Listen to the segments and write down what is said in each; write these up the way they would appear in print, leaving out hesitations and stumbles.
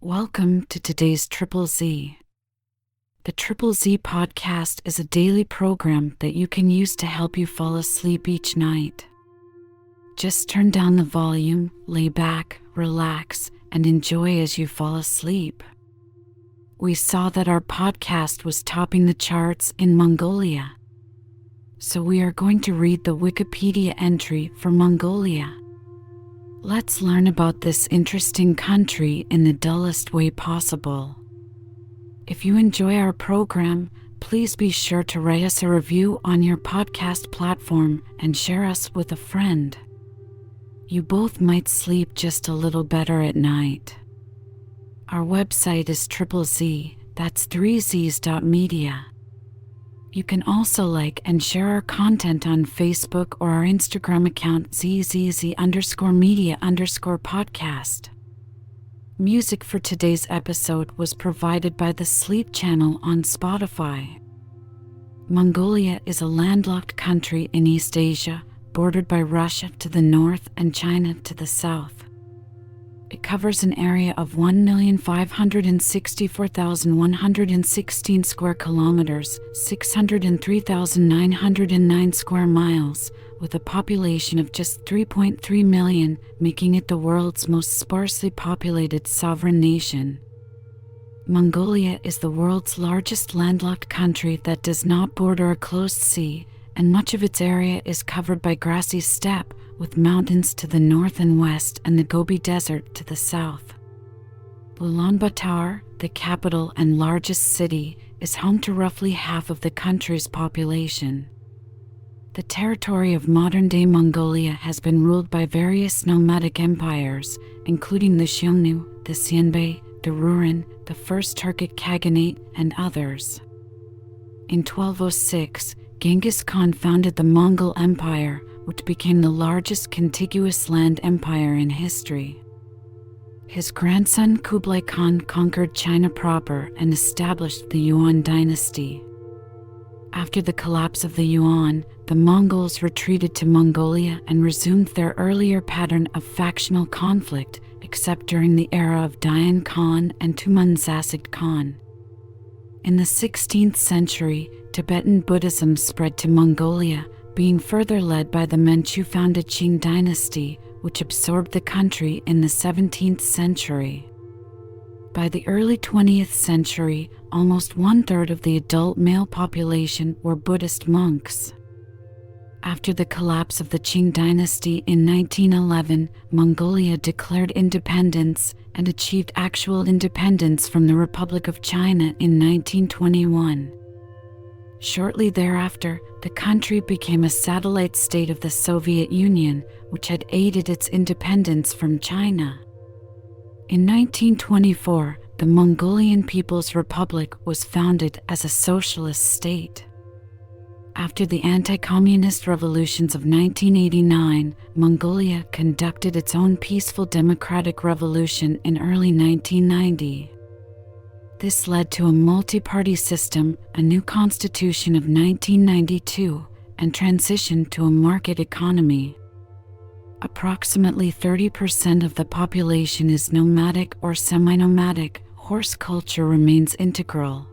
Welcome to today's Triple Z. The Triple Z podcast is a daily program that you can use to help you fall asleep each night. Just turn down the volume, lay back, relax, and enjoy as you fall asleep. We saw that our podcast was topping the charts in Mongolia. So we are going to read the Wikipedia entry for Mongolia. Let's learn about this interesting country in the dullest way possible. If you enjoy our program, please be sure to write us a review on your podcast platform and share us with a friend. You both might sleep just a little better at night. Our website is Triple Z, that's 3zs.media. You can also like and share our content on Facebook or our Instagram account zzz_media_podcast. Music for today's episode was provided by the Sleep Channel on Spotify. Mongolia is a landlocked country in East Asia, bordered by Russia to the north and China to the south. It covers an area of 1,564,116 square kilometers, 603,909 square miles, with a population of just 3.3 million, making it the world's most sparsely populated sovereign nation. Mongolia is the world's largest landlocked country that does not border a closed sea, and much of its area is covered by grassy steppe, with mountains to the north and west and the Gobi Desert to the south. Ulaanbaatar, the capital and largest city, is home to roughly half of the country's population. The territory of modern-day Mongolia has been ruled by various nomadic empires, including the Xiongnu, the Xianbei, the Rouran, the First Turkic Khaganate, and others. In 1206, Genghis Khan founded the Mongol Empire, which became the largest contiguous land empire in history. His grandson Kublai Khan conquered China proper and established the Yuan dynasty. After the collapse of the Yuan, the Mongols retreated to Mongolia and resumed their earlier pattern of factional conflict, except during the era of Dayan Khan and Tumanzasig Khan. In the 16th century, Tibetan Buddhism spread to Mongolia, being further led by the Manchu-founded Qing dynasty, which absorbed the country in the 17th century. By the early 20th century, almost one-third of the adult male population were Buddhist monks. After the collapse of the Qing dynasty in 1911, Mongolia declared independence and achieved actual independence from the Republic of China in 1921. Shortly thereafter, the country became a satellite state of the Soviet Union, which had aided its independence from China. In 1924, the Mongolian People's Republic was founded as a socialist state. After the anti-communist revolutions of 1989, Mongolia conducted its own peaceful democratic revolution in early 1990. This led to a multi-party system, a new constitution of 1992, and transition to a market economy. Approximately 30% of the population is nomadic or semi-nomadic. Horse culture remains integral.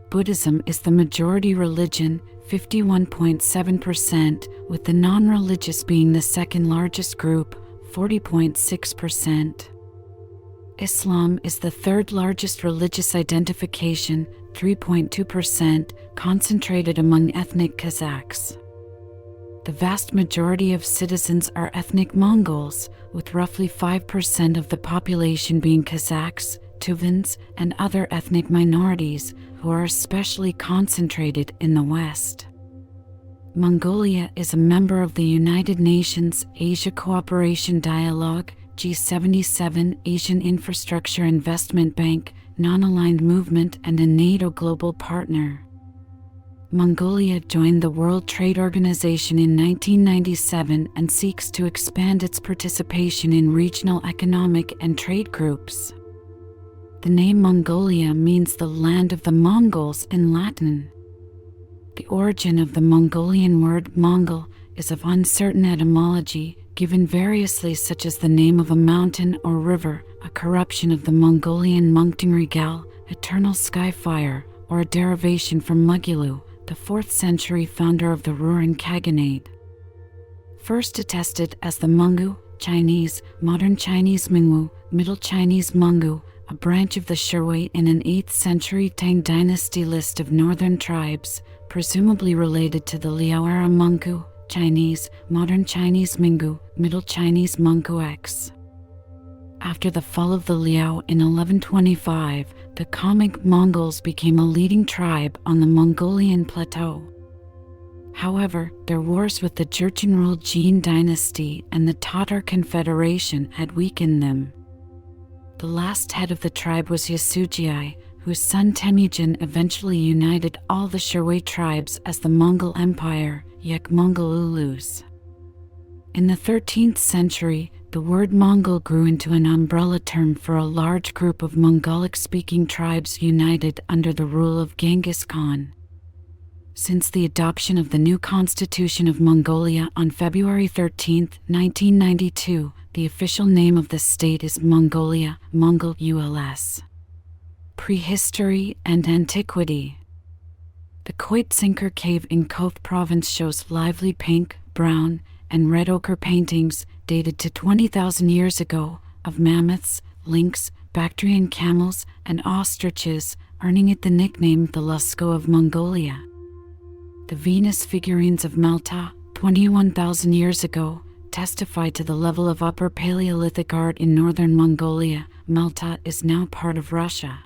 Buddhism is the majority religion, 51.7%, with the non-religious being the second largest group, 40.6%. Islam is the third largest religious identification, 3.2%, concentrated among ethnic Kazakhs. The vast majority of citizens are ethnic Mongols, with roughly 5% of the population being Kazakhs, Tuvans, and other ethnic minorities, who are especially concentrated in the West. Mongolia is a member of the United Nations Asia Cooperation Dialogue, G77, Asian Infrastructure Investment Bank, Non-Aligned Movement, and a NATO global partner. Mongolia joined the World Trade Organization in 1997 and seeks to expand its participation in regional economic and trade groups. The name Mongolia means the land of the Mongols in Latin. The origin of the Mongolian word Mongol is of uncertain etymology, given variously, such as the name of a mountain or river, a corruption of the Mongolian Mungtungrigal, eternal sky fire, or a derivation from Mugilu, the 4th century founder of the Rouran Khaganate. First attested as the Mungu, Chinese, Modern Chinese Mingwu, Middle Chinese Mungu, a branch of the Sherway in an 8th century Tang dynasty list of northern tribes, presumably related to the Liao-era Mungku, Chinese, Modern Chinese Mingu, Middle Chinese Mungku X. After the fall of the Liao in 1125, the Khamag Mongols became a leading tribe on the Mongolian plateau. However, their wars with the Jurchen-ruled Jin dynasty and the Tatar Confederation had weakened them. The last head of the tribe was Yasujii, whose son Temujin eventually united all the Sherway tribes as the Mongol Empire, Yek-Mongol Ulus. In the 13th century, the word Mongol grew into an umbrella term for a large group of Mongolic-speaking tribes united under the rule of Genghis Khan. Since the adoption of the new Constitution of Mongolia on February 13, 1992, the official name of the state is Mongolia, Mongol ULS. Prehistory and Antiquity. The Khoitsinker cave in Koth province shows lively pink, brown, and red ochre paintings dated to 20,000 years ago of mammoths, lynx, Bactrian camels, and ostriches, earning it the nickname the Lascaux of Mongolia. The Venus figurines of Malta, 21,000 years ago, testify to the level of Upper Paleolithic art in northern Mongolia. Malta is now part of Russia.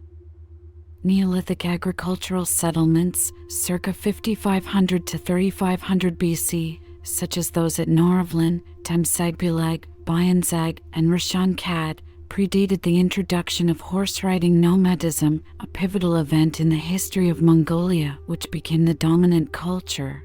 Neolithic agricultural settlements, circa 5500 to 3500 BC, such as those at Noravlin, Temsagbulag, Bayanzag, and Rashan Kad, predated the introduction of horse-riding nomadism, a pivotal event in the history of Mongolia which became the dominant culture.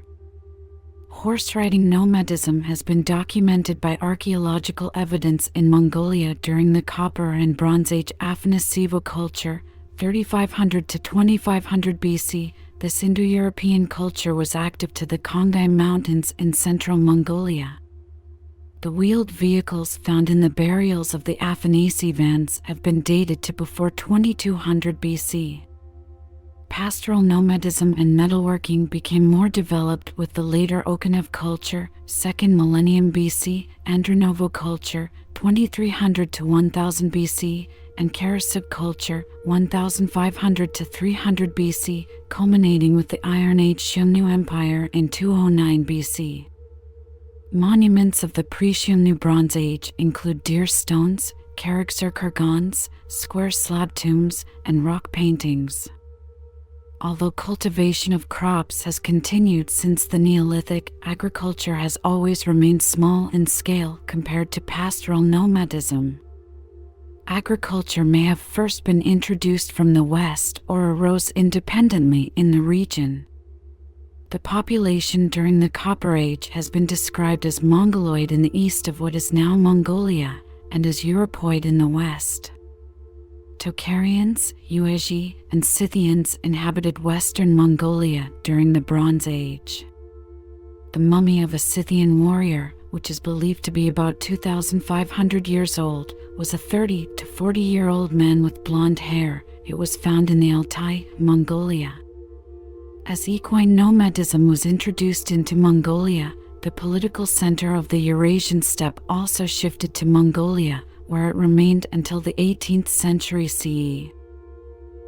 Horse-riding nomadism has been documented by archaeological evidence in Mongolia during the Copper and Bronze Age Afanasevo culture, 3500 to 2500 BC. This Indo-European culture was active to the Kongai Mountains in central Mongolia. The wheeled vehicles found in the burials of the Afanasivans have been dated to before 2200 BC. Pastoral nomadism and metalworking became more developed with the later Okhinev culture, 2nd millennium BC, Andronovo culture, 2300 to 1000 BC, and Karasuk culture, 1500 to 300 BC, culminating with the Iron Age Xiongnu Empire in 209 BC. Monuments of the pre-Xiongnu Bronze Age include deer stones, Karagsar kurgans, square slab tombs, and rock paintings. Although cultivation of crops has continued since the Neolithic, agriculture has always remained small in scale compared to pastoral nomadism. Agriculture may have first been introduced from the west or arose independently in the region. The population during the Copper Age has been described as Mongoloid in the east of what is now Mongolia and as Europoid in the west. Tocharians, Yuezhi, and Scythians inhabited western Mongolia during the Bronze Age. The mummy of a Scythian warrior, which is believed to be about 2,500 years old, was a 30 to 40-year-old man with blonde hair. It was found in the Altai, Mongolia. As equine nomadism was introduced into Mongolia, the political center of the Eurasian steppe also shifted to Mongolia, where it remained until the 18th century CE.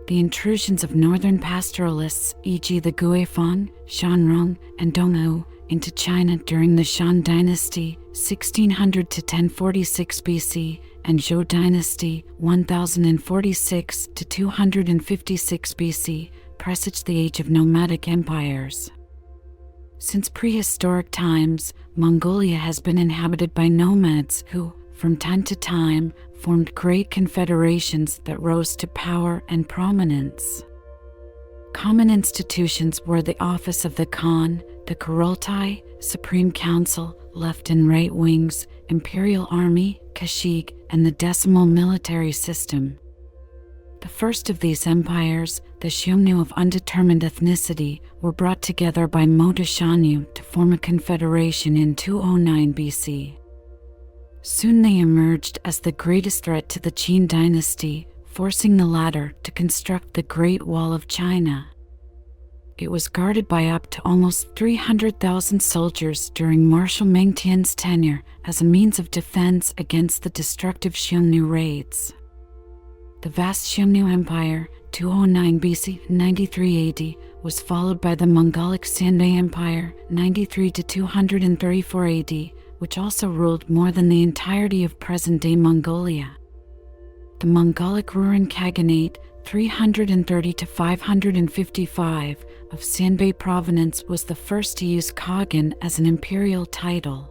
The intrusions of northern pastoralists, e.g. the Guifang, Shanrong, and Dongwu, into China during the Shan dynasty, 1600 to 1046 BC, and Zhou dynasty, 1046 to 256 BC, presaged the age of nomadic empires. Since prehistoric times, Mongolia has been inhabited by nomads who, from time to time, formed great confederations that rose to power and prominence. Common institutions were the office of the Khan, the Kurultai, Supreme Council, left and right wings, Imperial Army, Kashig, and the decimal military system. The first of these empires, the Xiongnu of undetermined ethnicity, were brought together by Moda Shanyu to form a confederation in 209 BC. Soon they emerged as the greatest threat to the Qin dynasty, forcing the latter to construct the Great Wall of China. It was guarded by up to almost 300,000 soldiers during Marshal Mengtian's tenure as a means of defense against the destructive Xiongnu raids. The vast Xiongnu Empire, 209 BC, 93 AD, was followed by the Mongolic Xianbei Empire, 93 to 234 AD, which also ruled more than the entirety of present-day Mongolia. The Mongolic Rouran Khaganate, 330 to 555, of Xianbei province was the first to use Khagan as an imperial title.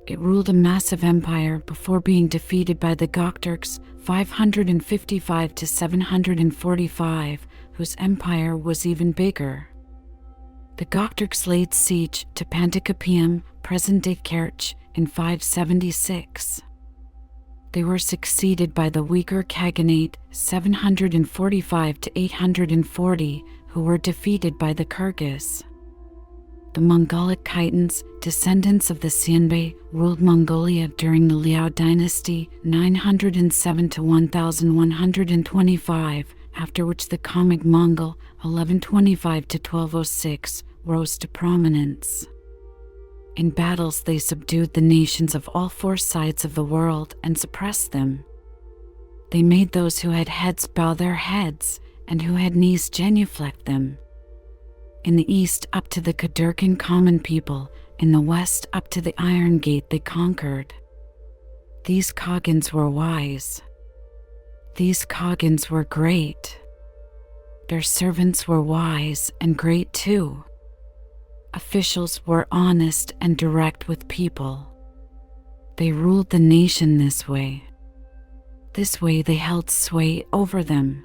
It ruled a massive empire before being defeated by the Gokturks, 555 to 745, whose empire was even bigger. The Gokturks laid siege to Panticapaeum, present-day Kerch, in 576. They were succeeded by the Uyghur Khaganate, 745 to 840, who were defeated by the Kyrgyz. The Mongolic Khitans, descendants of the Xianbei, ruled Mongolia during the Liao dynasty, 907 to 1125, after which the Khamag Mongol, 1125 to 1206, rose to prominence. In battles, they subdued the nations of all four sides of the world and suppressed them. They made those who had heads bow their heads, and who had knees genuflect them. In the east up to the Kadurkan common people, in the west up to the Iron Gate they conquered. These Khagans were wise. These Khagans were great. Their servants were wise and great too. Officials were honest and direct with people. They ruled the nation this way. This way they held sway over them.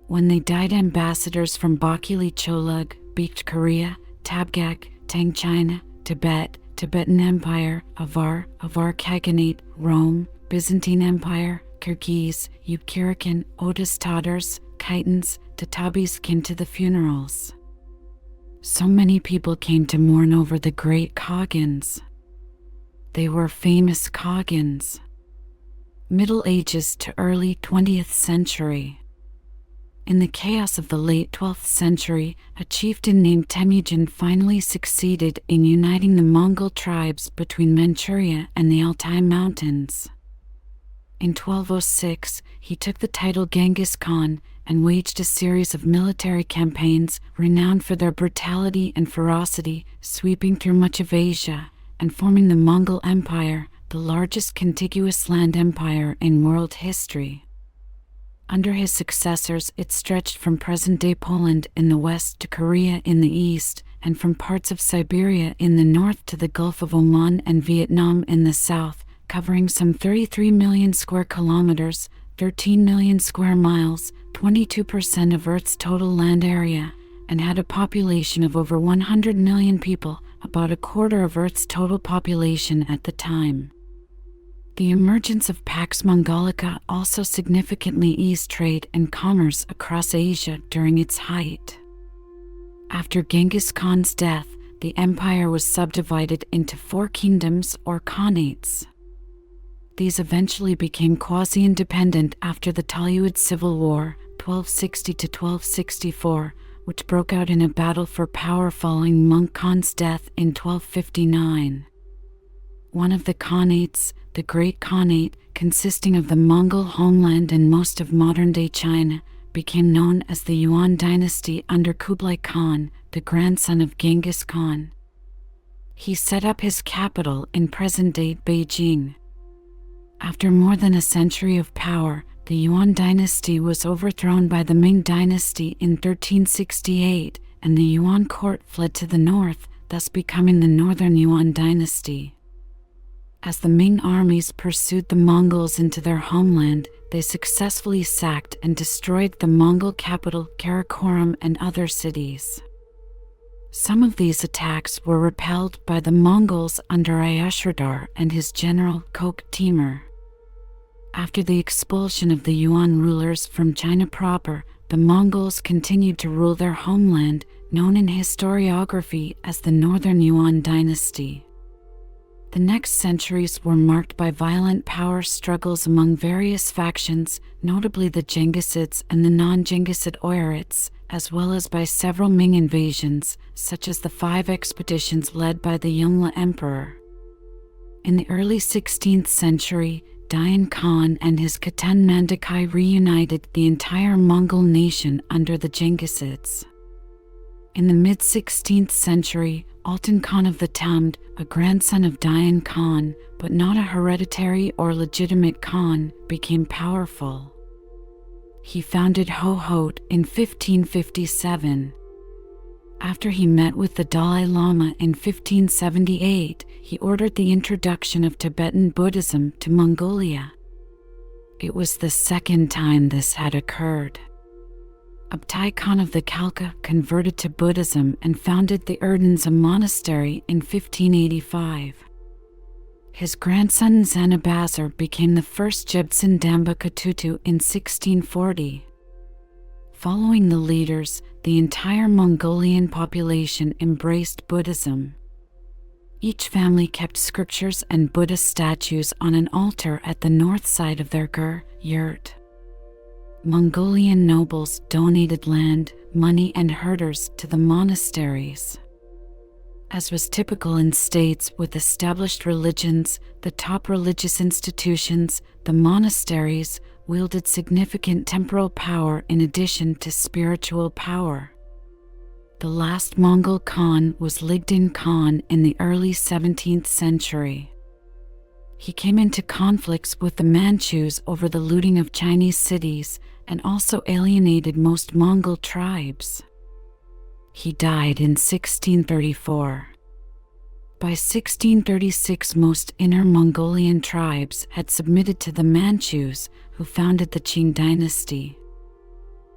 When they died, ambassadors from Bakili Cholug, Beaked Korea, Tabgak, Tang China, Tibet, Tibetan Empire, Avar Khaganate, Rome, Byzantine Empire, Kyrgyz, Ukirikan, Otis Tatars, Khitans, Tatabis came to the funerals. So many people came to mourn over the great Khagans. They were famous Khagans. Middle Ages to early 20th century. In the chaos of the late 12th century, a chieftain named Temujin finally succeeded in uniting the Mongol tribes between Manchuria and the Altai Mountains. In 1206, he took the title Genghis Khan and waged a series of military campaigns renowned for their brutality and ferocity, sweeping through much of Asia and forming the Mongol Empire, the largest contiguous land empire in world history. Under his successors, it stretched from present-day Poland in the west to Korea in the east, and from parts of Siberia in the north to the Gulf of Oman and Vietnam in the south, covering some 33 million square kilometers, 13 million square miles, 22% of Earth's total land area, and had a population of over 100 million people, about a quarter of Earth's total population at the time. The emergence of Pax Mongolica also significantly eased trade and commerce across Asia during its height. After Genghis Khan's death, the empire was subdivided into 4 kingdoms or khanates. These eventually became quasi-independent after the Talyuid Civil War, 1260 to 1264, which broke out in a battle for power following Monk Khan's death in 1259. One of the khanates, the Great Khanate, consisting of the Mongol homeland and most of modern-day China, became known as the Yuan dynasty under Kublai Khan, the grandson of Genghis Khan. He set up his capital in present-day Beijing. After more than a century of power, the Yuan dynasty was overthrown by the Ming dynasty in 1368, and the Yuan court fled to the north, thus becoming the Northern Yuan dynasty. As the Ming armies pursued the Mongols into their homeland, they successfully sacked and destroyed the Mongol capital Karakoram and other cities. Some of these attacks were repelled by the Mongols under Ayashradar and his general Kök Timur. After the expulsion of the Yuan rulers from China proper, the Mongols continued to rule their homeland, known in historiography as the Northern Yuan dynasty. The next centuries were marked by violent power struggles among various factions, notably the Jenghisids and the non-Jenghisid Oirids, as well as by several Ming invasions, such as the 5 expeditions led by the Yongle Emperor. In the early 16th century, Dayan Khan and his Khatan Mandakai reunited the entire Mongol nation under the Jenghisids. In the mid-16th century, Altan Khan of the Tamd, a grandson of Dayan Khan, but not a hereditary or legitimate Khan, became powerful. He founded Hohhot in 1557. After he met with the Dalai Lama in 1578, he ordered the introduction of Tibetan Buddhism to Mongolia. It was the second time this had occurred. Abtai Khan of the Khalkha converted to Buddhism and founded the Erdensam monastery in 1585. His grandson Zanabazar became the first Jebsen Damba Katutu in 1640. Following the leaders, the entire Mongolian population embraced Buddhism. Each family kept scriptures and Buddha statues on an altar at the north side of their yurt. Mongolian nobles donated land, money, and herders to the monasteries. As was typical in states with established religions, the top religious institutions, the monasteries, wielded significant temporal power in addition to spiritual power. The last Mongol Khan was Ligdan Khan in the early 17th century. He came into conflicts with the Manchus over the looting of Chinese cities and also alienated most Mongol tribes. He died in 1634. By 1636, most Inner Mongolian tribes had submitted to the Manchus, who founded the Qing dynasty.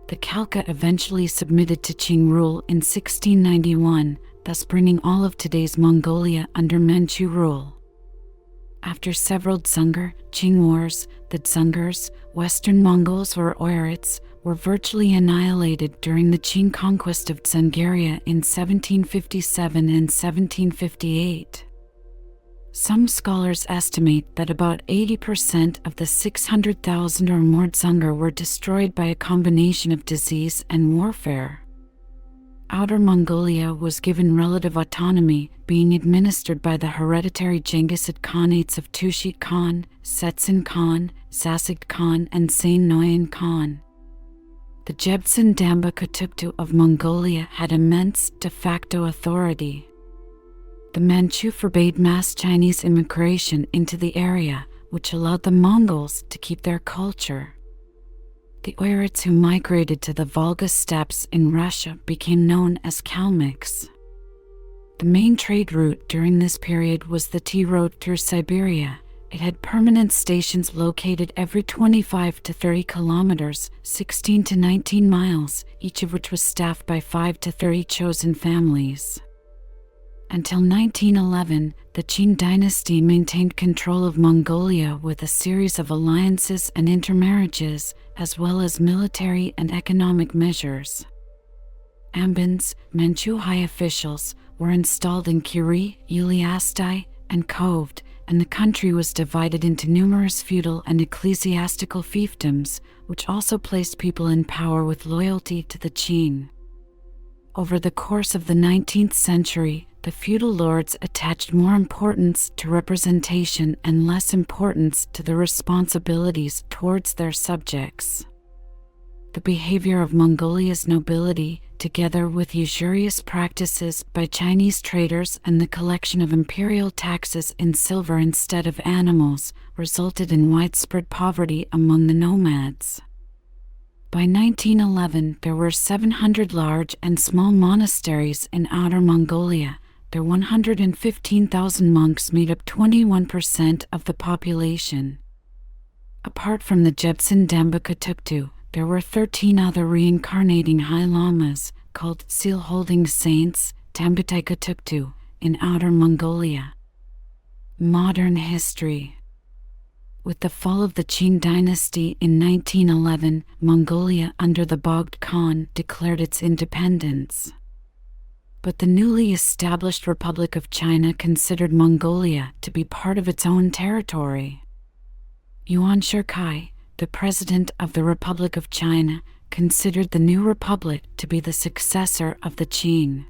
The Khalkha eventually submitted to Qing rule in 1691, thus bringing all of today's Mongolia under Manchu rule. After several Dzungar, Qing wars, the Dzungars, Western Mongols or Oirids, were virtually annihilated during the Qing conquest of Dzungaria in 1757 and 1758. Some scholars estimate that about 80% of the 600,000 or more Dzungar were destroyed by a combination of disease and warfare. Outer Mongolia was given relative autonomy, being administered by the hereditary Jenghisid Khanates of Tushit Khan, Setsin Khan, Zasagd Khan, and Sain Noyan Khan. The Jebsen Damba Katutu of Mongolia had immense de facto authority. The Manchu forbade mass Chinese immigration into the area, which allowed the Mongols to keep their culture. The Oirids who migrated to the Volga steppes in Russia became known as Kalmyks. The main trade route during this period was the tea road through Siberia. It had permanent stations located every 25 to 30 kilometers, 16 to 19 miles, each of which was staffed by 5 to 30 chosen families. Until 1911, the Qing dynasty maintained control of Mongolia with a series of alliances and intermarriages, as well as military and economic measures. Ambans, Manchu high officials, were installed in Kiri, Uliastai, and Kovd, and the country was divided into numerous feudal and ecclesiastical fiefdoms, which also placed people in power with loyalty to the Qing. Over the course of the 19th century, the feudal lords attached more importance to representation and less importance to the responsibilities towards their subjects. The behavior of Mongolia's nobility, together with usurious practices by Chinese traders and the collection of imperial taxes in silver instead of animals, resulted in widespread poverty among the nomads. By 1911, there were 700 large and small monasteries in Outer Mongolia. Their 115,000 monks made up 21% of the population. Apart from the Jebsen Damba Katutu, there were 13 other reincarnating High Lamas, called seal-holding saints, Tambutai Katutu, in Outer Mongolia. Modern history. With the fall of the Qing dynasty in 1911, Mongolia under the Bogd Khan declared its independence. But the newly established Republic of China considered Mongolia to be part of its own territory. Yuan Shikai, the president of the Republic of China, considered the new republic to be the successor of the Qing.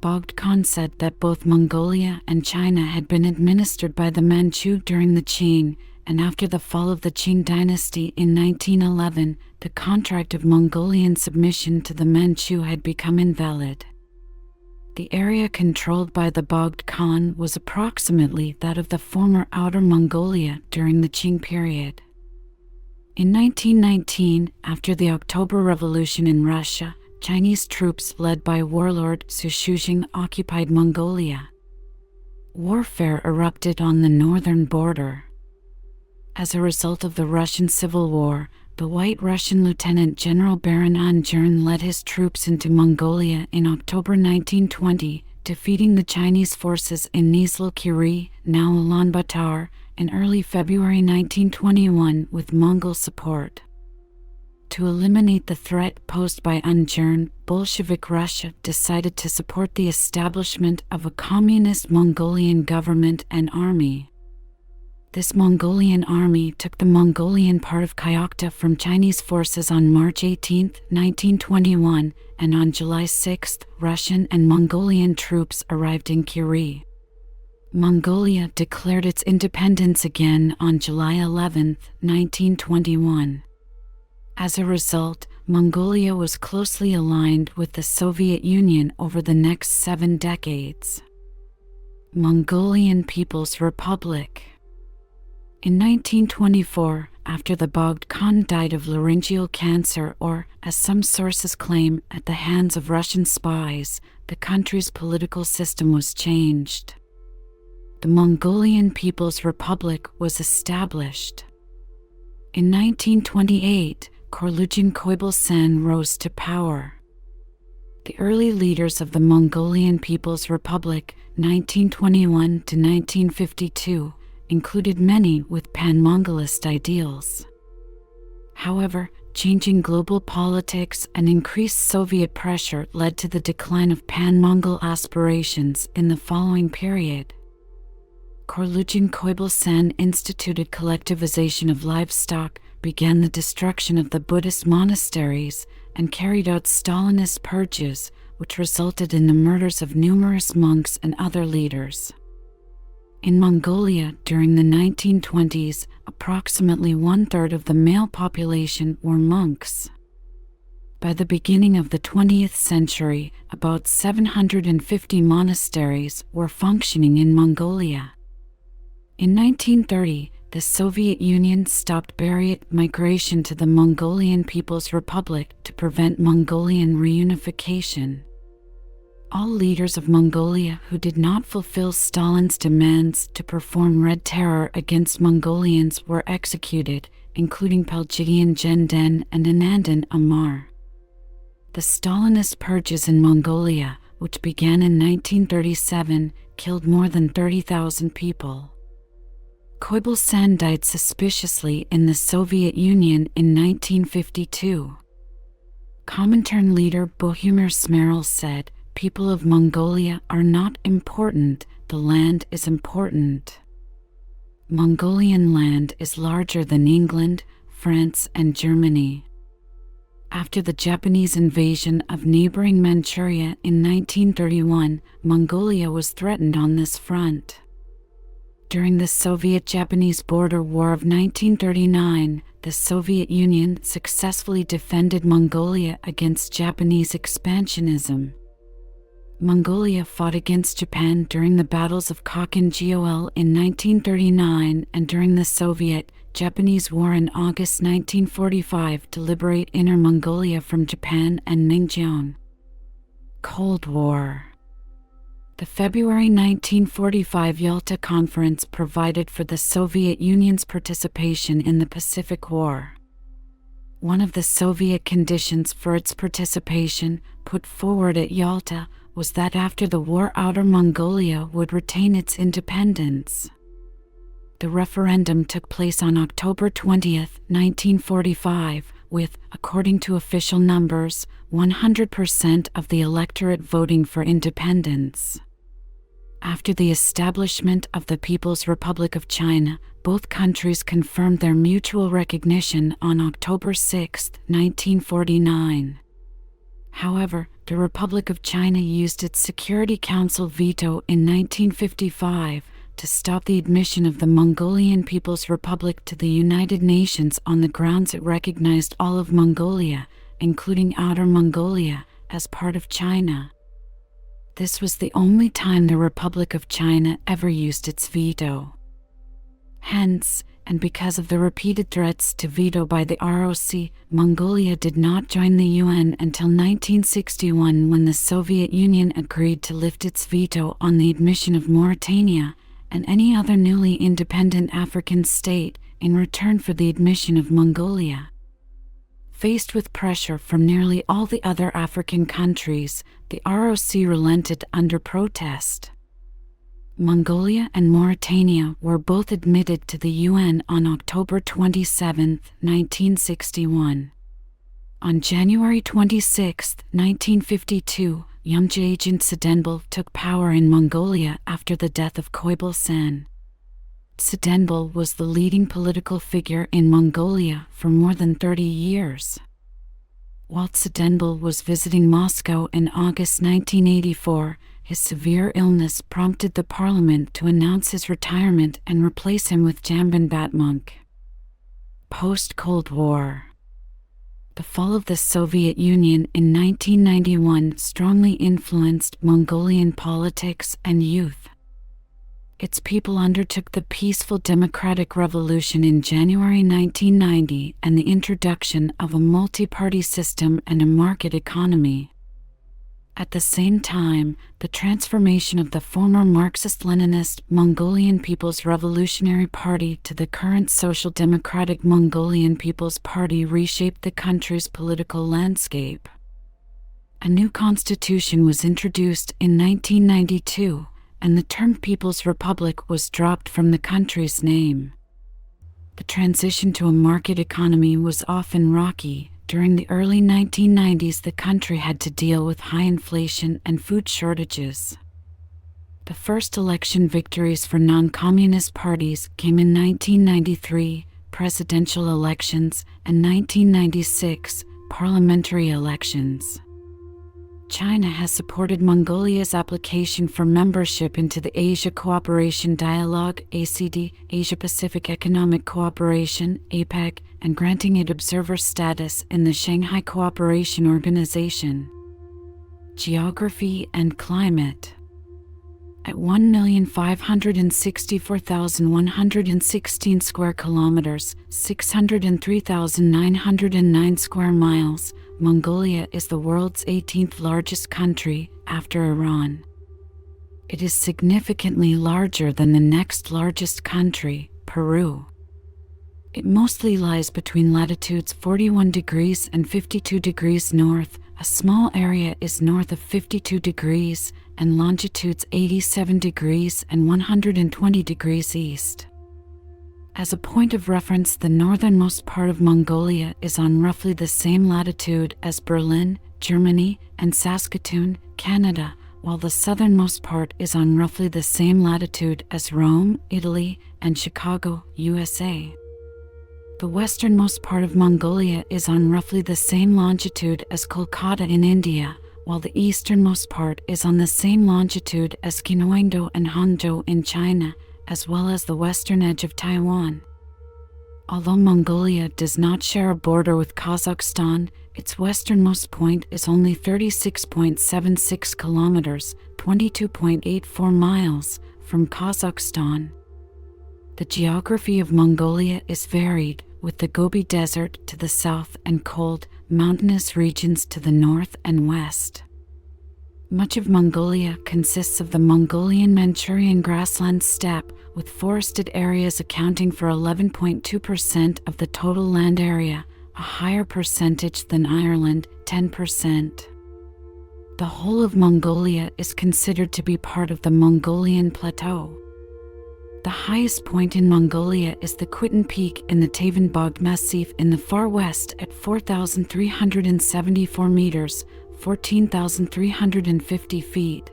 Bogd Khan said that both Mongolia and China had been administered by the Manchu during the Qing, and after the fall of the Qing dynasty in 1911, the contract of Mongolian submission to the Manchu had become invalid. The area controlled by the Bogd Khan was approximately that of the former Outer Mongolia during the Qing period. In 1919, after the October Revolution in Russia, Chinese troops led by warlord Su Shujing occupied Mongolia. Warfare erupted on the northern border. As a result of the Russian Civil War, the White Russian Lieutenant General Baron Anjern led his troops into Mongolia in October 1920, defeating the Chinese forces in Nizhal-Kiri, now Ulaanbaatar, in early February 1921 with Mongol support. To eliminate the threat posed by Anjern, Bolshevik Russia decided to support the establishment of a communist Mongolian government and army. This Mongolian army took the Mongolian part of Kyakhta from Chinese forces on March 18, 1921, and on July 6, Russian and Mongolian troops arrived in Kiri. Mongolia declared its independence again on July 11, 1921. As a result, Mongolia was closely aligned with the Soviet Union over the next 7 decades. Mongolian People's Republic. In 1924, after the Bogd Khan died of laryngeal cancer or, as some sources claim, at the hands of Russian spies, the country's political system was changed. The Mongolian People's Republic was established. In 1928, Khorloogiin Khoibilsan rose to power. The early leaders of the Mongolian People's Republic, 1921 to 1952, included many with pan-Mongolist ideals. However, changing global politics and increased Soviet pressure led to the decline of pan-Mongol aspirations in the following period. Khorloogiin Khoibilsan instituted collectivization of livestock, began the destruction of the Buddhist monasteries, and carried out Stalinist purges, which resulted in the murders of numerous monks and other leaders. In Mongolia, during the 1920s, approximately 1/3 of the male population were monks. By the beginning of the 20th century, about 750 monasteries were functioning in Mongolia. In 1930, the Soviet Union stopped Buryat migration to the Mongolian People's Republic to prevent Mongolian reunification. All leaders of Mongolia who did not fulfill Stalin's demands to perform Red Terror against Mongolians were executed, including Pelgidian Jenden and Anandan Amar. The Stalinist purges in Mongolia, which began in 1937, killed more than 30,000 people. Khoibilsan died suspiciously in the Soviet Union in 1952. Comintern leader Bohumir Smeril said, "People of Mongolia are not important, the land is important." Mongolian land is larger than England, France, and Germany. After the Japanese invasion of neighboring Manchuria in 1931, Mongolia was threatened on this front. During the Soviet-Japanese border war of 1939, the Soviet Union successfully defended Mongolia against Japanese expansionism. Mongolia fought against Japan during the battles of Khakin-Gol in 1939 and during the Soviet-Japanese War in August 1945 to liberate Inner Mongolia from Japan and Ningjiang. Cold War. The February 1945 Yalta Conference provided for the Soviet Union's participation in the Pacific War. One of the Soviet conditions for its participation, put forward at Yalta, was that after the war Outer Mongolia would retain its independence. The referendum took place on October 20, 1945, with, according to official numbers, 100% of the electorate voting for independence. After the establishment of the People's Republic of China, both countries confirmed their mutual recognition on October 6, 1949. However, the Republic of China used its Security Council veto in 1955 to stop the admission of the Mongolian People's Republic to the United Nations on the grounds it recognized all of Mongolia, including Outer Mongolia, as part of China. This was the only time the Republic of China ever used its veto. Hence, and because of the repeated threats to veto by the ROC, Mongolia did not join the UN until 1961, when the Soviet Union agreed to lift its veto on the admission of Mauritania and any other newly independent African state in return for the admission of Mongolia. Faced with pressure from nearly all the other African countries, the ROC relented under protest. Mongolia and Mauritania were both admitted to the UN on October 27, 1961. On January 26, 1952, Yumjagin Tsedenbal took power in Mongolia after the death of Koibil Sen. Tsedenbal was the leading political figure in Mongolia for more than 30 years. While Tsedenbal was visiting Moscow in August 1984, his severe illness prompted the parliament to announce his retirement and replace him with Jamgon Batmunk. Post-Cold War. The fall of the Soviet Union in 1991 strongly influenced Mongolian politics and youth. Its people undertook the peaceful democratic revolution in January 1990 and the introduction of a multi-party system and a market economy. At the same time, the transformation of the former Marxist-Leninist Mongolian People's Revolutionary Party to the current Social Democratic Mongolian People's Party reshaped the country's political landscape. A new constitution was introduced in 1992, and the term People's Republic was dropped from the country's name. The transition to a market economy was often rocky. During the early 1990s, the country had to deal with high inflation and food shortages. The first election victories for non-communist parties came in 1993, presidential elections, and 1996, parliamentary elections. China has supported Mongolia's application for membership into the Asia Cooperation Dialogue (ACD), Asia-Pacific Economic Cooperation (APEC), and granting it observer status in the Shanghai Cooperation Organization. Geography and climate. At 1,564,116 square kilometers, 603,909 square miles, Mongolia is the world's 18th largest country, after Iran. It is significantly larger than the next largest country, Peru. It mostly lies between latitudes 41 degrees and 52 degrees north. A small area is north of 52 degrees, and longitudes 87 degrees and 120 degrees east. As a point of reference, the northernmost part of Mongolia is on roughly the same latitude as Berlin, Germany, and Saskatoon, Canada, while the southernmost part is on roughly the same latitude as Rome, Italy, and Chicago, USA. The westernmost part of Mongolia is on roughly the same longitude as Kolkata in India, while the easternmost part is on the same longitude as Qinhuangdou and Hangzhou in China, as well as the western edge of Taiwan. Although Mongolia does not share a border with Kazakhstan, its westernmost point is only 36.76 kilometers, 22.84 miles, from Kazakhstan. The geography of Mongolia is varied, with the Gobi Desert to the south and cold, mountainous regions to the north and west. Much of Mongolia consists of the Mongolian-Manchurian grassland steppe, with forested areas accounting for 11.2% of the total land area, a higher percentage than Ireland, 10%. The whole of Mongolia is considered to be part of the Mongolian Plateau. The highest point in Mongolia is the Khitan Peak in the Tavanbog Massif in the far west at 4,374 meters, 14,350 feet.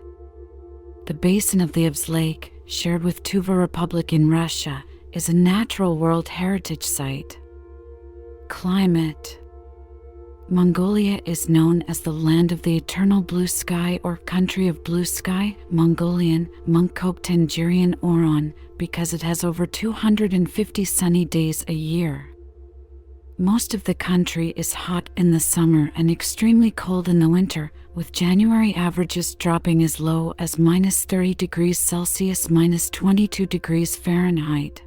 The basin of the Evs Lake, shared with Tuva Republic in Russia, is a natural World Heritage Site. Climate. Mongolia is known as the land of the eternal blue sky or country of blue sky, Mongolian, Mungkok Tangerian Oron, because it has over 250 sunny days a year. Most of the country is hot in the summer and extremely cold in the winter, with January averages dropping as low as -30 degrees Celsius, -22 degrees Fahrenheit.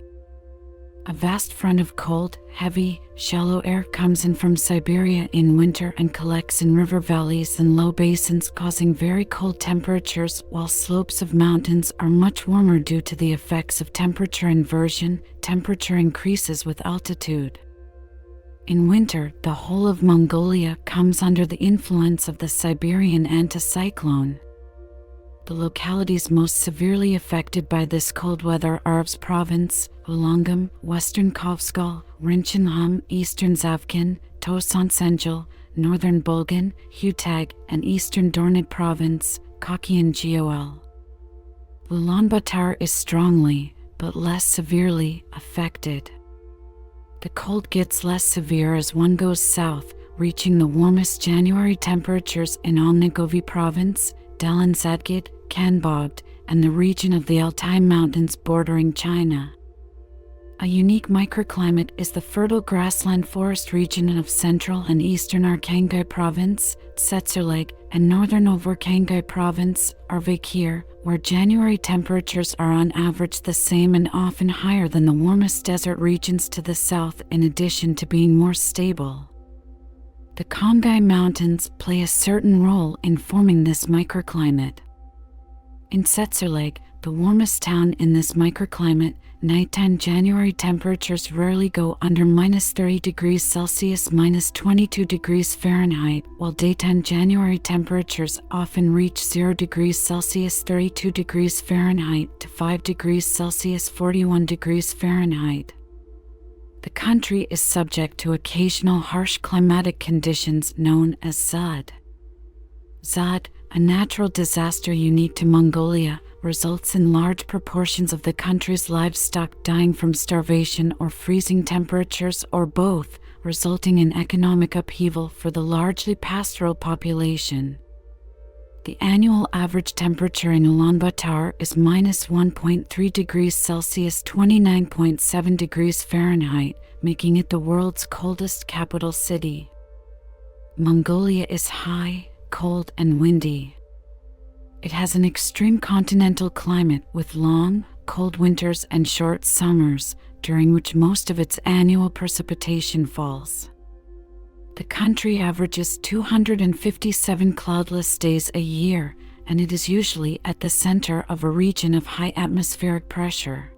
A vast front of cold, heavy, shallow air comes in from Siberia in winter and collects in river valleys and low basins, causing very cold temperatures, while slopes of mountains are much warmer due to the effects of temperature inversion. Temperature increases with altitude. In winter, the whole of Mongolia comes under the influence of the Siberian anticyclone. The localities most severely affected by this cold weather are Evs Province, Ulangam, Western Kovskal, Rinchinham, Eastern Zavkin, Tosan Senjal, Northern Bulgan, Hutag, and Eastern Dornid Province, Kakian Gol. Ulaanbaatar is strongly, but less severely, affected. The cold gets less severe as one goes south, reaching the warmest January temperatures in Alnigovi Province, Dalan Zadgid, Kanbogd, and the region of the Altai Mountains bordering China. A unique microclimate is the fertile grassland forest region of central and eastern Arkhangelsk Province, Tsetserleg, and northern Overkhangelsk Province, Arvakir, where January temperatures are on average the same and often higher than the warmest desert regions to the south, in addition to being more stable. The Khamgai Mountains play a certain role in forming this microclimate. In Tsetserleg, the warmest town in this microclimate, nighttime January temperatures rarely go under -30 degrees Celsius, -22 degrees Fahrenheit, while daytime January temperatures often reach 0 degrees Celsius, 32 degrees Fahrenheit, to 5 degrees Celsius, 41 degrees Fahrenheit. The country is subject to occasional harsh climatic conditions known as Zud. Zud, a natural disaster unique to Mongolia, results in large proportions of the country's livestock dying from starvation or freezing temperatures, or both, resulting in economic upheaval for the largely pastoral population. The annual average temperature in Ulaanbaatar is -1.3 degrees Celsius, 29.7 degrees Fahrenheit, making it the world's coldest capital city. Mongolia is high, cold, and windy. It has an extreme continental climate with long, cold winters and short summers, during which most of its annual precipitation falls. The country averages 257 cloudless days a year, and it is usually at the center of a region of high atmospheric pressure.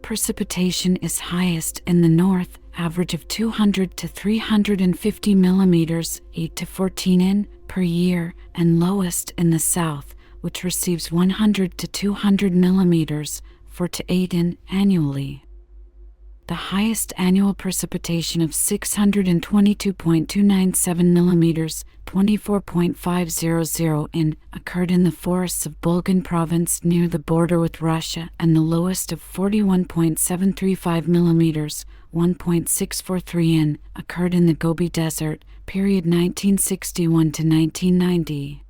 Precipitation is highest in the north, average of 200 to 350 millimeters, 8 to 14 in, per year, and lowest in the south, which receives 100 to 200 millimeters, 4 to 8 in, annually. The highest annual precipitation of 622.297 millimeters, 24.500 in, occurred in the forests of Bulgan Province near the border with Russia, and the lowest of 41.735 millimeters, 1.643 in, occurred in the Gobi Desert, period 1961 to 1990.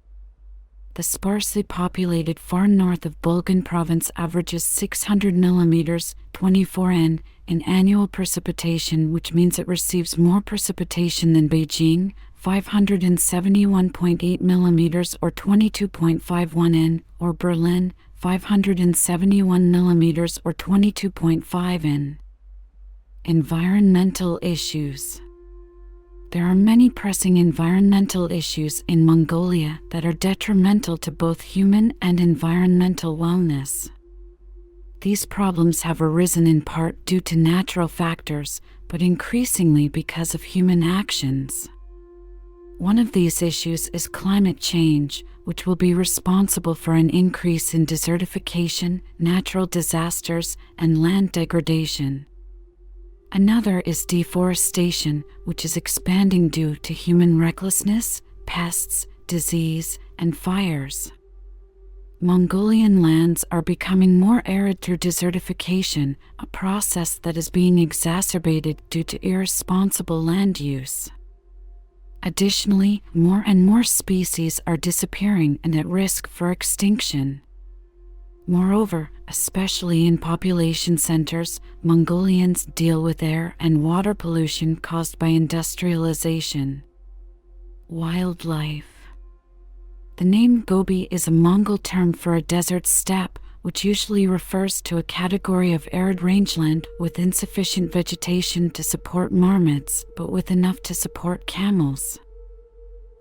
The sparsely populated far north of Bulgan Province averages 600 millimeters, 24 in annual precipitation, which means it receives more precipitation than Beijing, 571.8 millimeters or 22.51 in, or Berlin, 571 millimeters or 22.5 in. Environmental issues. There are many pressing environmental issues in Mongolia that are detrimental to both human and environmental wellness. These problems have arisen in part due to natural factors, but increasingly because of human actions. One of these issues is climate change, which will be responsible for an increase in desertification, natural disasters, and land degradation. Another is deforestation, which is expanding due to human recklessness, pests, disease, and fires. Mongolian lands are becoming more arid through desertification, a process that is being exacerbated due to irresponsible land use. Additionally, more and more species are disappearing and at risk for extinction. Moreover, especially in population centers, Mongolians deal with air and water pollution caused by industrialization. Wildlife. The name Gobi is a Mongol term for a desert steppe, which usually refers to a category of arid rangeland with insufficient vegetation to support marmots, but with enough to support camels.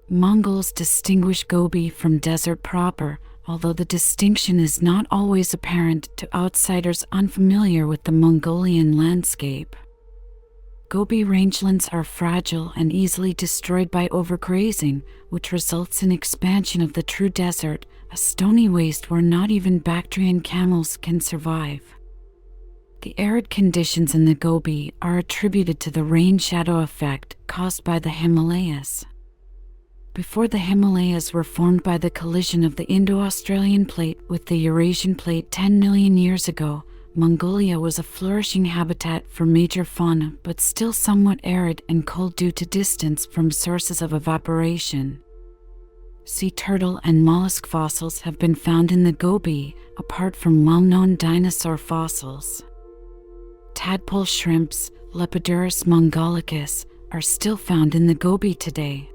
Mongols distinguish Gobi from desert proper, although the distinction is not always apparent to outsiders unfamiliar with the Mongolian landscape. Gobi rangelands are fragile and easily destroyed by overgrazing, which results in expansion of the true desert, a stony waste where not even Bactrian camels can survive. The arid conditions in the Gobi are attributed to the rain shadow effect caused by the Himalayas. Before the Himalayas were formed by the collision of the Indo-Australian plate with the Eurasian plate 10 million years ago, Mongolia was a flourishing habitat for major fauna, but still somewhat arid and cold due to distance from sources of evaporation. Sea turtle and mollusk fossils have been found in the Gobi, apart from well-known dinosaur fossils. Tadpole shrimps, Lepidurus mongolicus, are still found in the Gobi today.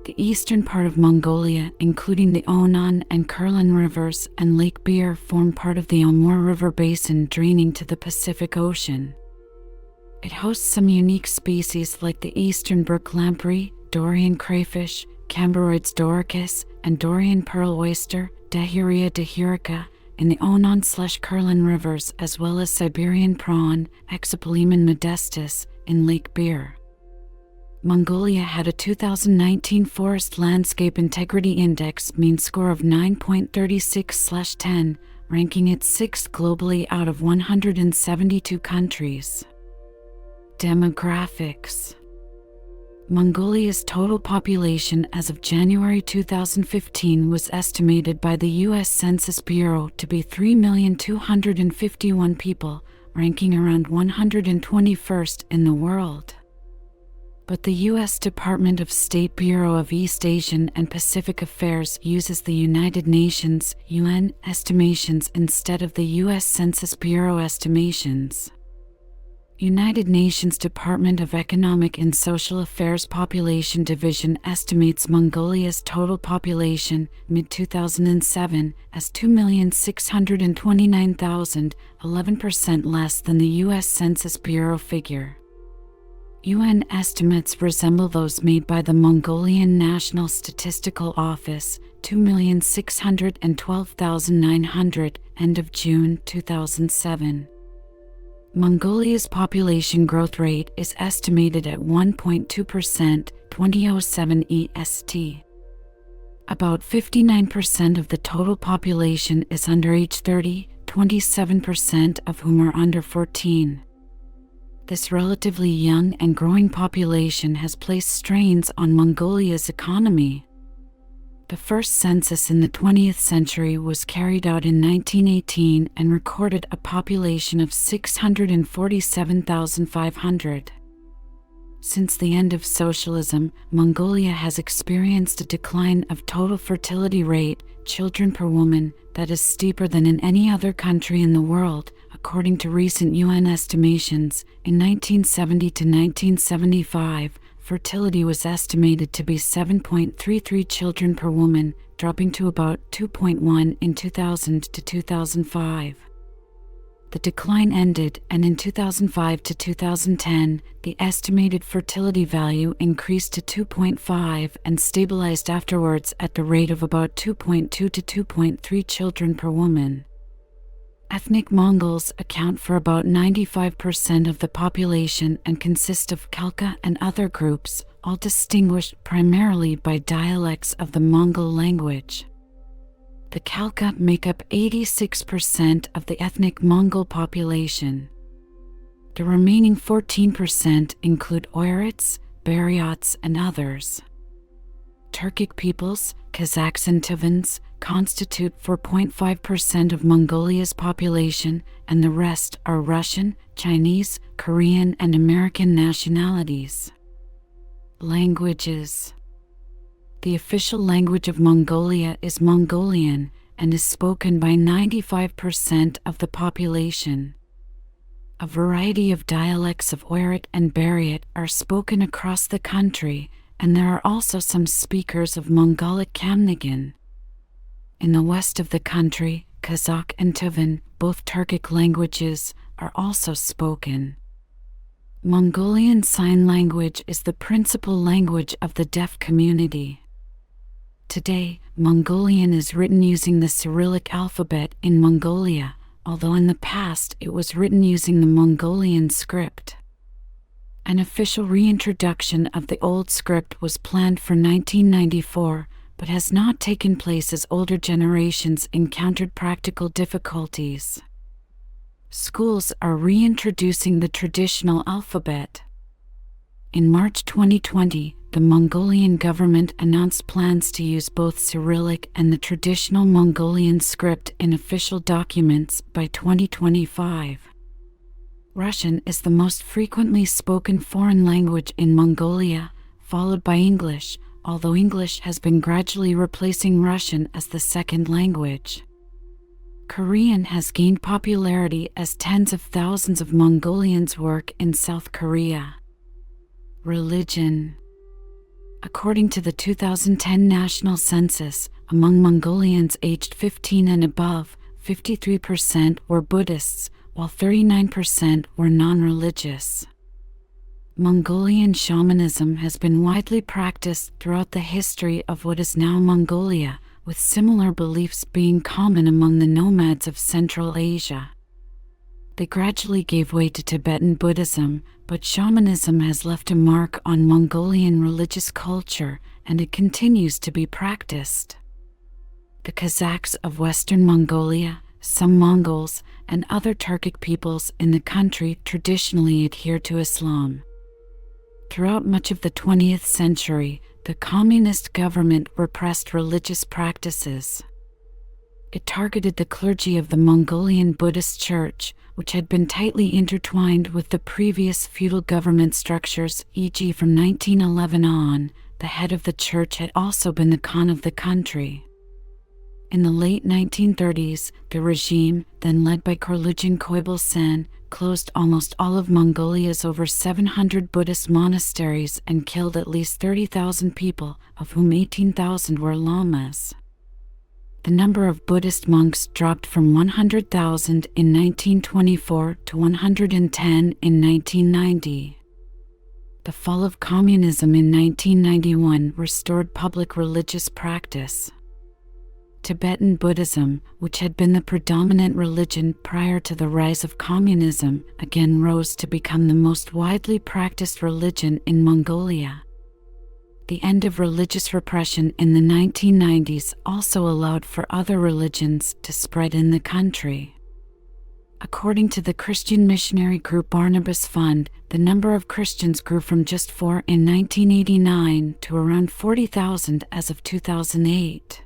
The eastern part of Mongolia, including the Onan and Kurlan rivers and Lake Bir, form part of the Amur River basin draining to the Pacific Ocean. It hosts some unique species like the eastern brook lamprey, Dorian crayfish, Camboroides doricus, and Dorian pearl oyster, Dahiria dahirica, in the Onan/Kurlan rivers, as well as Siberian prawn, Exopolemon modestus, in Lake Bir. Mongolia had a 2019 Forest Landscape Integrity Index mean score of 9.36/10, ranking it 6th globally out of 172 countries. Demographics. Mongolia's total population as of January 2015 was estimated by the U.S. Census Bureau to be 3,251 people, ranking around 121st in the world. But the U.S. Department of State Bureau of East Asian and Pacific Affairs uses the United Nations (UN) estimations instead of the U.S. Census Bureau estimations. United Nations Department of Economic and Social Affairs Population Division estimates Mongolia's total population, mid-2007, as 2,629,000, 11% less than the U.S. Census Bureau figure. UN estimates resemble those made by the Mongolian National Statistical Office, 2,612,900, end of June 2007. Mongolia's population growth rate is estimated at 1.2%, 2007 EST. About 59% of the total population is under age 30, 27% of whom are under 14. This relatively young and growing population has placed strains on Mongolia's economy. The first census in the 20th century was carried out in 1918 and recorded a population of 647,500. Since the end of socialism, Mongolia has experienced a decline of total fertility rate, children per woman, that is steeper than in any other country in the world. According to recent UN estimations, in 1970 to 1975, fertility was estimated to be 7.33 children per woman, dropping to about 2.1 in 2000 to 2005. The decline ended, and in 2005 to 2010, the estimated fertility value increased to 2.5 and stabilized afterwards at the rate of about 2.2 to 2.3 children per woman. Ethnic Mongols account for about 95% of the population and consist of Khalkha and other groups, all distinguished primarily by dialects of the Mongol language. The Khalkha make up 86% of the ethnic Mongol population. The remaining 14% include Oirats, Buryats, and others. Turkic peoples, Kazakhs and Tuvans, constitute 4.5% of Mongolia's population, and the rest are Russian, Chinese, Korean, and American nationalities. Languages. The official language of Mongolia is Mongolian and is spoken by 95% of the population. A variety of dialects of Oirat and Buryat are spoken across the country, and there are also some speakers of Mongolic Kamnigan. In the west of the country, Kazakh and Tuvan, both Turkic languages, are also spoken. Mongolian Sign Language is the principal language of the deaf community. Today, Mongolian is written using the Cyrillic alphabet in Mongolia, although in the past it was written using the Mongolian script. An official reintroduction of the old script was planned for 1994, but has not taken place as older generations encountered practical difficulties. Schools are reintroducing the traditional alphabet. In March 2020, the Mongolian government announced plans to use both Cyrillic and the traditional Mongolian script in official documents by 2025. Russian is the most frequently spoken foreign language in Mongolia, followed by English, although English has been gradually replacing Russian as the second language. Korean has gained popularity as tens of thousands of Mongolians work in South Korea. Religion. According to the 2010 national census, among Mongolians aged 15 and above, 53% were Buddhists, while 39% were non-religious. Mongolian shamanism has been widely practiced throughout the history of what is now Mongolia, with similar beliefs being common among the nomads of Central Asia. They gradually gave way to Tibetan Buddhism, but shamanism has left a mark on Mongolian religious culture, and it continues to be practiced. The Kazakhs of Western Mongolia, some Mongols, and other Turkic peoples in the country traditionally adhere to Islam. Throughout much of the 20th century, the communist government repressed religious practices. It targeted the clergy of the Mongolian Buddhist Church, which had been tightly intertwined with the previous feudal government structures, e.g. from 1911 on, the head of the church had also been the Khan of the country. In the late 1930s, the regime, then led by Khorloogiin Khoibilsan, closed almost all of Mongolia's over 700 Buddhist monasteries and killed at least 30,000 people, of whom 18,000 were lamas. The number of Buddhist monks dropped from 100,000 in 1924 to 110 in 1990. The fall of communism in 1991 restored public religious practice. Tibetan Buddhism, which had been the predominant religion prior to the rise of communism, again rose to become the most widely practiced religion in Mongolia. The end of religious repression in the 1990s also allowed for other religions to spread in the country. According to the Christian missionary group Barnabas Fund, the number of Christians grew from just 4 in 1989 to around 40,000 as of 2008.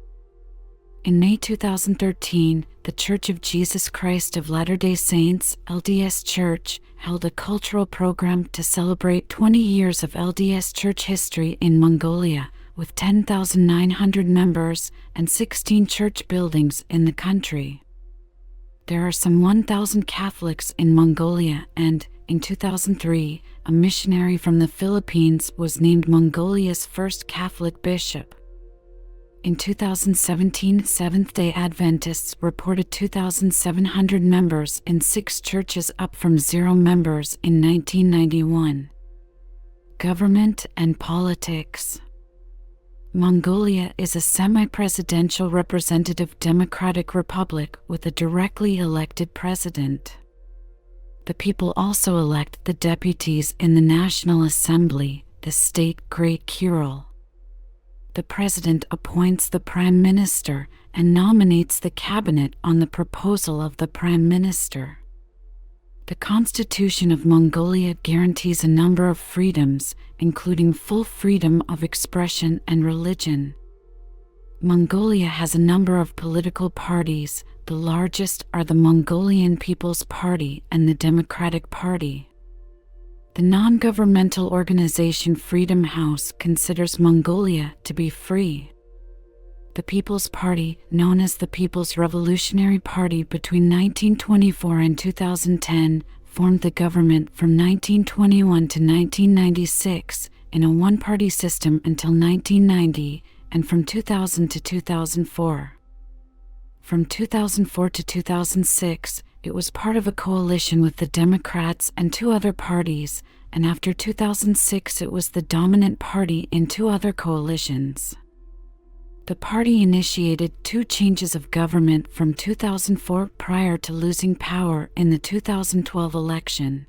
In May 2013, the Church of Jesus Christ of Latter-day Saints, LDS Church, held a cultural program to celebrate 20 years of LDS Church history in Mongolia, with 10,900 members and 16 church buildings in the country. There are some 1,000 Catholics in Mongolia, and, in 2003, a missionary from the Philippines was named Mongolia's first Catholic bishop. In 2017, Seventh-day Adventists reported 2,700 members in 6 churches, up from 0 members in 1991. Government and politics. Mongolia is a semi-presidential representative democratic republic with a directly elected president. The people also elect the deputies in the National Assembly, the state Great Khural. The president appoints the prime minister and nominates the cabinet on the proposal of the prime minister. The Constitution of Mongolia guarantees a number of freedoms, including full freedom of expression and religion. Mongolia has a number of political parties. The largest are the Mongolian People's Party and the Democratic Party. The non-governmental organization Freedom House considers Mongolia to be free. The People's Party, known as the People's Revolutionary Party between 1924 and 2010, formed the government from 1921 to 1996 in a one-party system until 1990 and from 2000 to 2004. From 2004 to 2006, it was part of a coalition with the Democrats and two other parties, and after 2006 it was the dominant party in two other coalitions. The party initiated two changes of government from 2004 prior to losing power in the 2012 election.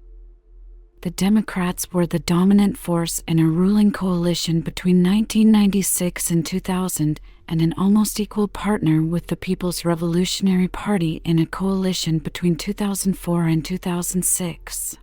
The Democrats were the dominant force in a ruling coalition between 1996 and 2000 and an almost equal partner with the People's Revolutionary Party in a coalition between 2004 and 2006.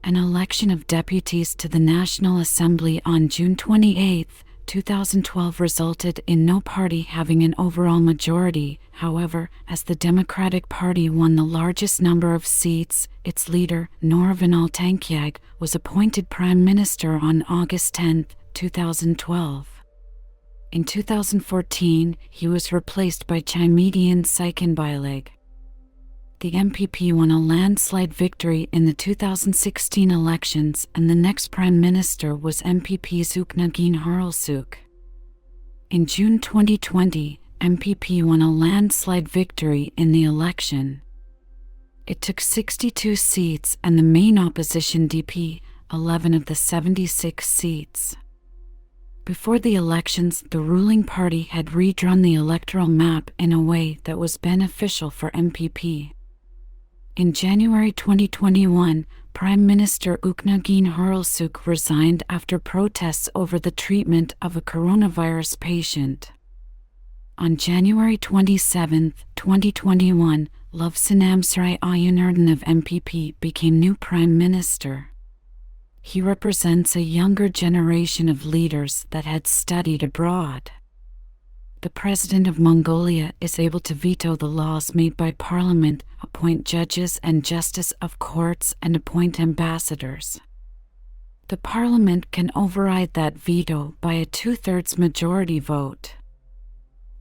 An election of deputies to the National Assembly on June 28, 2012 resulted in no party having an overall majority. However, as the Democratic Party won the largest number of seats, its leader, Norvan Altankiag, was appointed Prime Minister on August 10, 2012. In 2014, he was replaced by Chimedian Saikinbialig. The MPP won a landslide victory in the 2016 elections, and the next prime minister was MPP's Uknagin Haralsuk. In June 2020, MPP won a landslide victory in the election. It took 62 seats and the main opposition DP, 11 of the 76 seats. Before the elections, the ruling party had redrawn the electoral map in a way that was beneficial for MPP. In January 2021, Prime Minister Uknagin Haralsuk resigned after protests over the treatment of a coronavirus patient. On January 27, 2021, Lovsinamsrai Ayunardan of MPP became new Prime Minister. He represents a younger generation of leaders that had studied abroad. The President of Mongolia is able to veto the laws made by Parliament, appoint judges and justice of courts, and appoint ambassadors. The Parliament can override that veto by a two-thirds majority vote.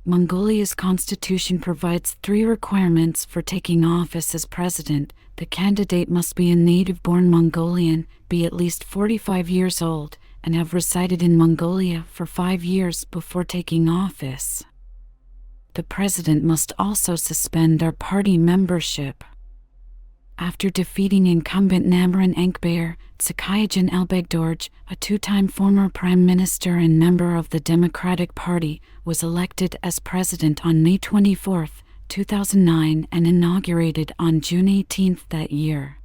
Mongolia's constitution provides 3 requirements for taking office as president. The candidate must be a native-born Mongolian, be at least 45 years old, and have resided in Mongolia for 5 years before taking office. The president must also suspend their party membership. After defeating incumbent Namaran Enkbayer, Tsakayajan Elbegdorj, a 2-time former prime minister and member of the Democratic Party, was elected as president on May 24, 2009 and inaugurated on June 18 that year.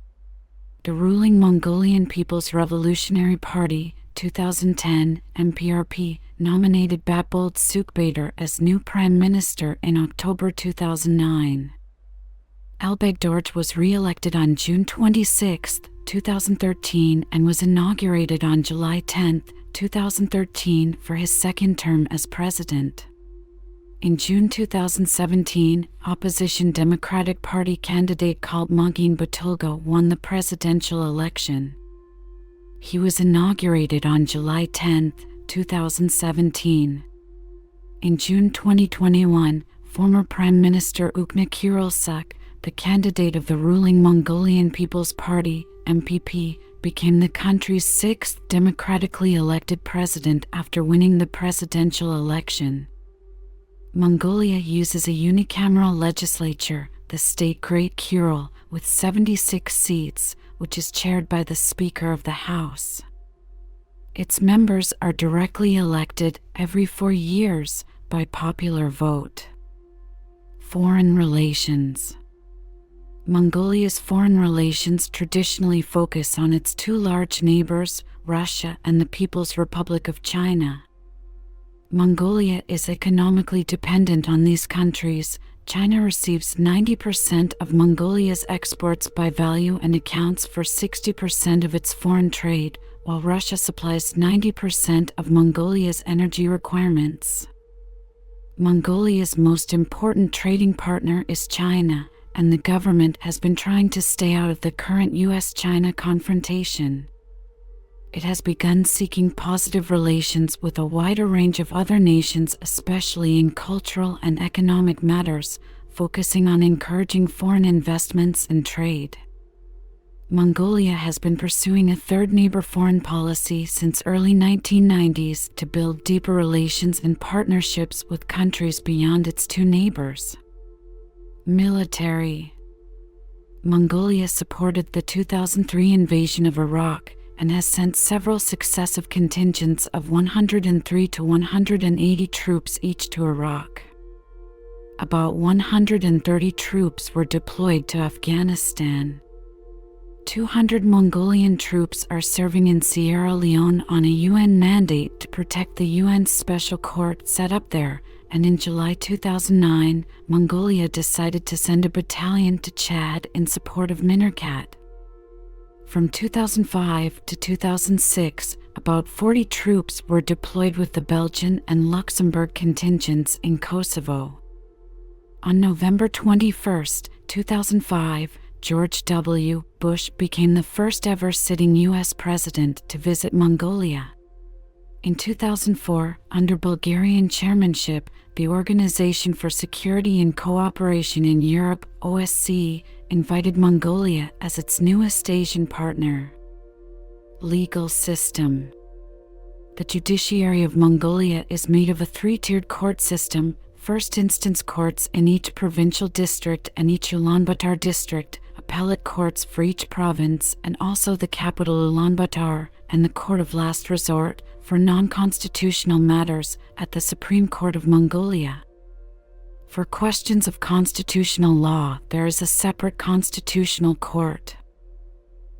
The ruling Mongolian People's Revolutionary Party, 2010 MPRP, nominated Batbold Sukbader as new prime minister in October 2009. Elbegdorj was re-elected on June 26, 2013 and was inaugurated on July 10, 2013 for his second term as president. In June 2017, opposition Democratic Party candidate Kaltmagin Batulga won the presidential election. He was inaugurated on July 10, 2017. In June 2021, former Prime Minister Ukna Kirilsuk, the candidate of the ruling Mongolian People's Party, MPP, became the country's 6th democratically elected president after winning the presidential election. Mongolia uses a unicameral legislature, the state Great Khural, with 76 seats, which is chaired by the Speaker of the House. Its members are directly elected every 4 years by popular vote. Foreign relations. Mongolia's foreign relations traditionally focus on its two large neighbors, Russia and the People's Republic of China. Mongolia is economically dependent on these countries. China receives 90% of Mongolia's exports by value and accounts for 60% of its foreign trade, while Russia supplies 90% of Mongolia's energy requirements. Mongolia's most important trading partner is China, and the government has been trying to stay out of the current US-China confrontation. It has begun seeking positive relations with a wider range of other nations, especially in cultural and economic matters, focusing on encouraging foreign investments and trade. Mongolia has been pursuing a third neighbor foreign policy since early 1990s to build deeper relations and partnerships with countries beyond its two neighbors. Military. Mongolia supported the 2003 invasion of Iraq and has sent several successive contingents of 103 to 180 troops each to Iraq. About 130 troops were deployed to Afghanistan. 200 Mongolian troops are serving in Sierra Leone on a UN mandate to protect the UN Special Court set up there, and in July 2009, Mongolia decided to send a battalion to Chad in support of Minarcat. From 2005 to 2006, about 40 troops were deployed with the Belgian and Luxembourg contingents in Kosovo. On November 21, 2005, George W. Bush became the first ever sitting U.S. president to visit Mongolia. In 2004, under Bulgarian chairmanship, the Organization for Security and Cooperation in Europe, OSCE, invited Mongolia as its newest Asian partner. Legal system. The judiciary of Mongolia is made of a three-tiered court system: first instance courts in each provincial district and each Ulaanbaatar district, appellate courts for each province, and also the capital Ulaanbaatar, and the court of last resort for non-constitutional matters at the Supreme Court of Mongolia. For questions of constitutional law, there is a separate constitutional court.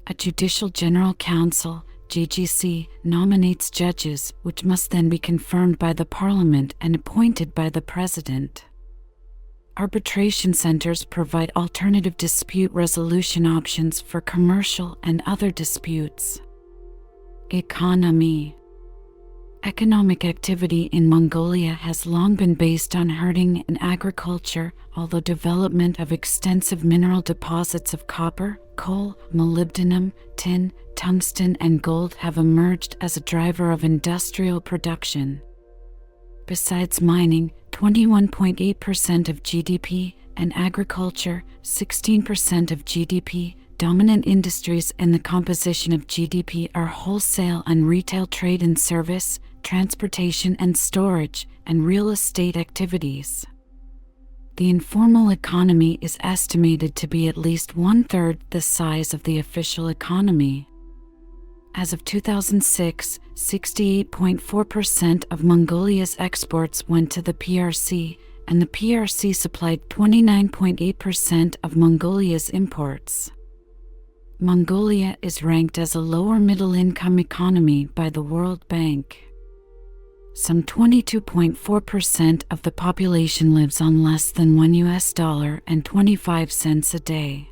A Judicial General Council, JGC, nominates judges, which must then be confirmed by the parliament and appointed by the president. Arbitration centers provide alternative dispute resolution options for commercial and other disputes. Economy. Economic activity in Mongolia has long been based on herding and agriculture, although development of extensive mineral deposits of copper, coal, molybdenum, tin, tungsten, and gold have emerged as a driver of industrial production. Besides mining, 21.8% of GDP, and agriculture, 16% of GDP, dominant industries in the composition of GDP are wholesale and retail trade and service, transportation and storage, and real estate activities. The informal economy is estimated to be at least one-third the size of the official economy. As of 2006, 68.4% of Mongolia's exports went to the PRC, and the PRC supplied 29.8% of Mongolia's imports. Mongolia is ranked as a lower middle-income economy by the World Bank. Some 22.4% of the population lives on less than $1.25 a day.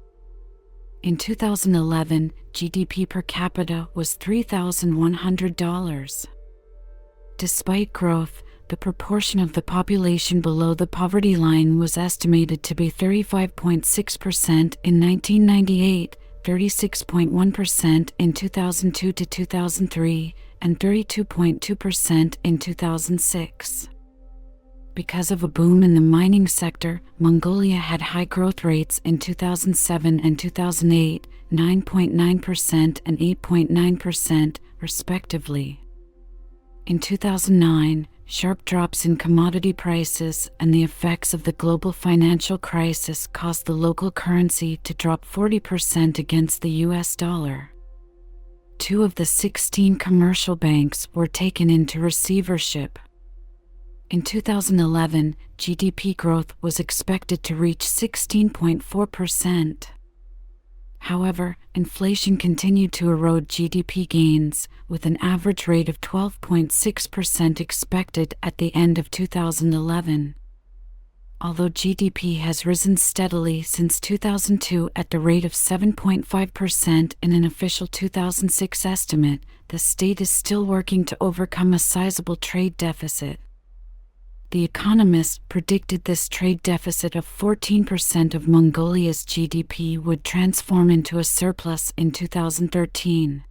In 2011, GDP per capita was $3,100. Despite growth, the proportion of the population below the poverty line was estimated to be 35.6% in 1998, 36.1% in 2002 to 2003, and 32.2% in 2006. Because of a boom in the mining sector, Mongolia had high growth rates in 2007 and 2008, 9.9% and 8.9%, respectively. In 2009, sharp drops in commodity prices and the effects of the global financial crisis caused the local currency to drop 40% against the US dollar. 2 of the 16 commercial banks were taken into receivership. In 2011, GDP growth was expected to reach 16.4%. However, inflation continued to erode GDP gains, with an average rate of 12.6% expected at the end of 2011. Although GDP has risen steadily since 2002 at the rate of 7.5% in an official 2006 estimate, the state is still working to overcome a sizable trade deficit. The economists predicted this trade deficit of 14% of Mongolia's GDP would transform into a surplus in 2013.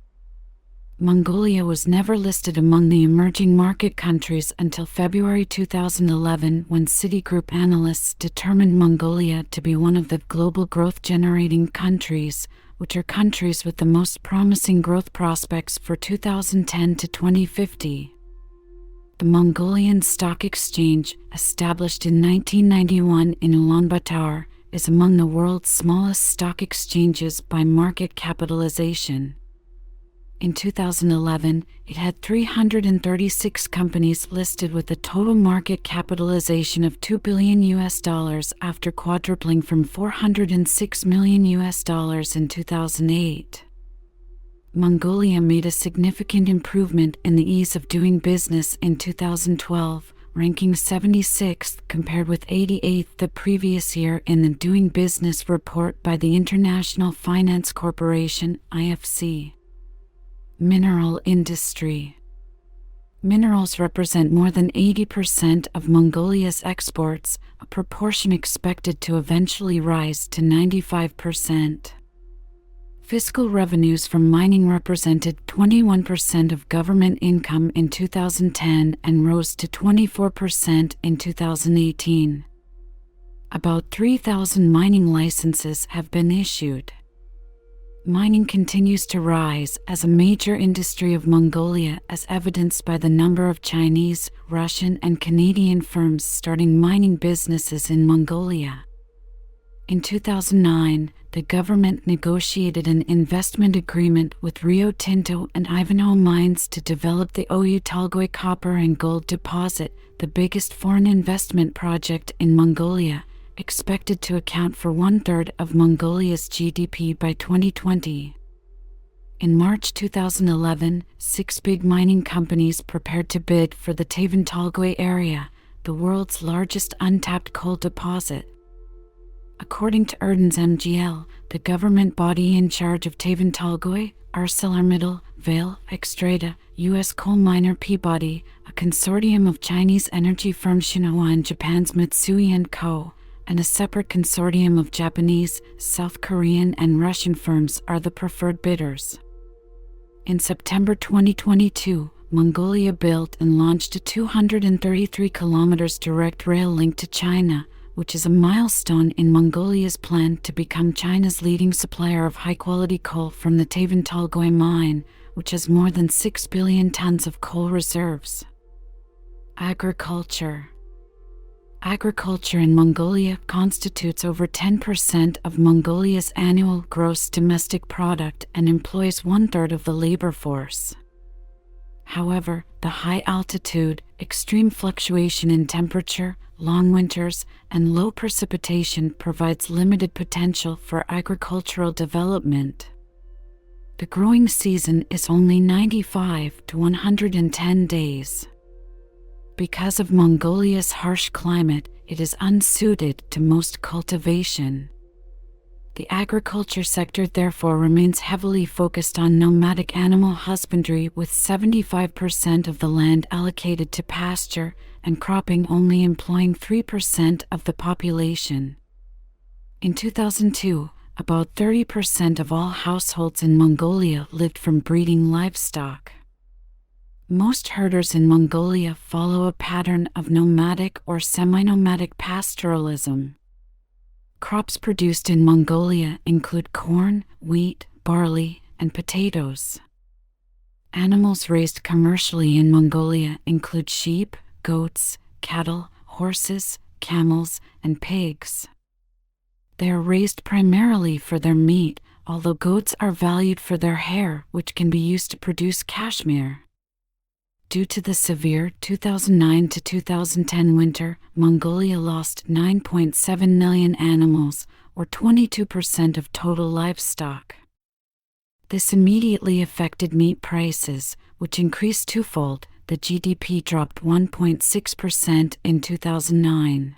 Mongolia was never listed among the emerging market countries until February 2011, when Citigroup analysts determined Mongolia to be one of the global growth-generating countries, which are countries with the most promising growth prospects for 2010 to 2050. The Mongolian Stock Exchange, established in 1991 in Ulaanbaatar, is among the world's smallest stock exchanges by market capitalization. In 2011, it had 336 companies listed with a total market capitalization of $2 billion after quadrupling from $406 million in 2008. Mongolia made a significant improvement in the ease of doing business in 2012, ranking 76th compared with 88th the previous year in the Doing Business report by the International Finance Corporation, IFC. Mineral industry. Minerals represent more than 80% of Mongolia's exports, a proportion expected to eventually rise to 95%. Fiscal revenues from mining represented 21% of government income in 2010 and rose to 24% in 2018. About 3,000 mining licenses have been issued. Mining continues to rise as a major industry of Mongolia, as evidenced by the number of Chinese, Russian, and Canadian firms starting mining businesses in Mongolia. In 2009, the government negotiated an investment agreement with Rio Tinto and Ivanhoe Mines to develop the Oyu Tolgoi copper and gold deposit, the biggest foreign investment project in Mongolia, expected to account for 1/3 of Mongolia's GDP by 2020. In March 2011, 6 big mining companies prepared to bid for the Tavan Tolgoi area, the world's largest untapped coal deposit. According to Erdens MGL, the government body in charge of Tavan Tolgoi, ArcelorMittal, Vale, Xstrata, U.S. coal miner Peabody, a consortium of Chinese energy firm Shinhua and Japan's Mitsui & Co., and a separate consortium of Japanese, South Korean, and Russian firms are the preferred bidders. In September 2022, Mongolia built and launched a 233 km direct rail link to China, which is a milestone in Mongolia's plan to become China's leading supplier of high-quality coal from the Tavan Tolgoi mine, which has more than 6 billion tons of coal reserves. Agriculture. Agriculture in Mongolia constitutes over 10% of Mongolia's annual gross domestic product and employs 1/3 of the labor force. However, the high altitude, extreme fluctuation in temperature, long winters, and low precipitation provides limited potential for agricultural development. The growing season is only 95 to 110 days. Because of Mongolia's harsh climate, it is unsuited to most cultivation. The agriculture sector therefore remains heavily focused on nomadic animal husbandry, with 75% of the land allocated to pasture and cropping only employing 3% of the population. In 2002, about 30% of all households in Mongolia lived from breeding livestock. Most herders in Mongolia follow a pattern of nomadic or semi-nomadic pastoralism. Crops produced in Mongolia include corn, wheat, barley, and potatoes. Animals raised commercially in Mongolia include sheep, goats, cattle, horses, camels, and pigs. They are raised primarily for their meat, although goats are valued for their hair, which can be used to produce cashmere. Due to the severe 2009 to 2010 winter, Mongolia lost 9.7 million animals, or 22% of total livestock. This immediately affected meat prices, which increased twofold. The GDP dropped 1.6% in 2009.